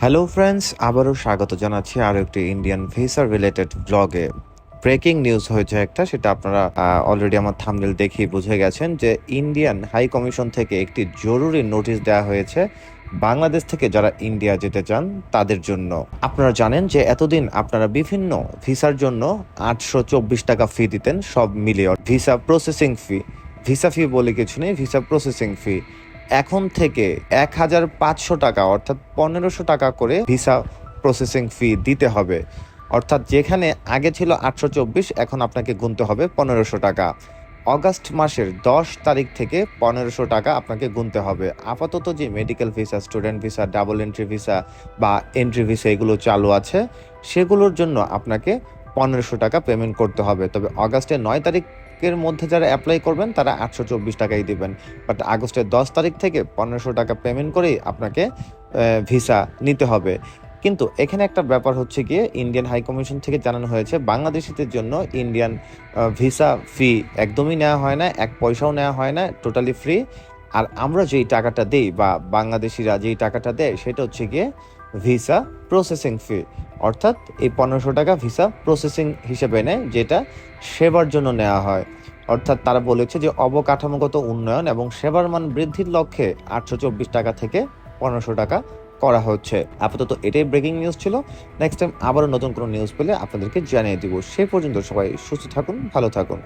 Hello friends, আবারও স্বাগত জানাচ্ছি আরও একটি ইন্ডিয়ান ভিসা রিলেটেড ব্লগে। ব্রেকিং নিউজ হয়েছে একটা, সেটা আপনারা অলরেডি আমার থাম্বনেল দেখেই বুঝে গেছেন যে ইন্ডিয়ান হাই কমিশন থেকে একটি জরুরি নোটিশ দেওয়া হয়েছে বাংলাদেশ থেকে যারা ইন্ডিয়া যেতে চান তাদের জন্য। আপনারা জানেন যে এতদিন আপনারা বিভিন্ন ভিসার জন্য 824 টাকা ফি দিতেন, সব মিলিয়ে ভিসা প্রসেসিং ফি। ভিসা ফি বলে কিছু নেই, ভিসা প্রসেসিং ফি। এখন থেকে 1500 টাকা অর্থাৎ 1500 টাকা করে ভিসা প্রসেসিং ফি দিতে হবে। অর্থাৎ যেখানে আগে ছিল 824, এখন আপনাকে গুনতে হবে 1500 টাকা। অগাস্ট মাসের 10 তারিখ থেকে 1500 টাকা আপনাকে গুনতে হবে। আপাতত যে medical visa, student visa, double entry visa বা এন্ট্রি ভিসা এগুলো চালু আছে, সেগুলোর জন্য আপনাকে 1500 টাকা পেমেন্ট করতে হবে। তবে অগাস্টের 9 তারিখের মধ্যে যারা অ্যাপ্লাই করবেন তারা 824 টাকাই দিবেন। বাট আগস্টের 10 তারিখ থেকে 1500 টাকা পেমেন্ট করেই আপনাকে ভিসা নিতে হবে। কিন্তু এখানে একটা ব্যাপার হচ্ছে গিয়ে, ইন্ডিয়ান হাই কমিশন থেকে জানানো হয়েছে বাংলাদেশিদের জন্য ইন্ডিয়ান ভিসা ফি একদমই নেওয়া হয় না, এক পয়সাও নেওয়া হয় না, টোটালি ফ্রি। আর আমরা যেই টাকাটা দিই বা বাংলাদেশিরা যেই টাকাটা দেয় সেটা হচ্ছে গিয়ে ভিসা প্রসেসিং ফি। অর্থাৎ এই 1500 টাকা ভিসা প্রসেসিং হিসেবে নেয়, যেটা সেবার জন্য নেওয়া হয়। অর্থাৎ তারা বলেছে যে অবকাঠামোগত উন্নয়ন এবং সেবার মান বৃদ্ধির লক্ষ্যে 824 টাকা থেকে 1500 টাকা করা হচ্ছে। আপাতত এটাই ব্রেকিং নিউজ ছিল। নেক্সট টাইম আবারও নতুন কোনো নিউজ পেলে আপনাদেরকে জানিয়ে দিব। সে পর্যন্ত সবাই সুস্থ থাকুন, ভালো থাকুন।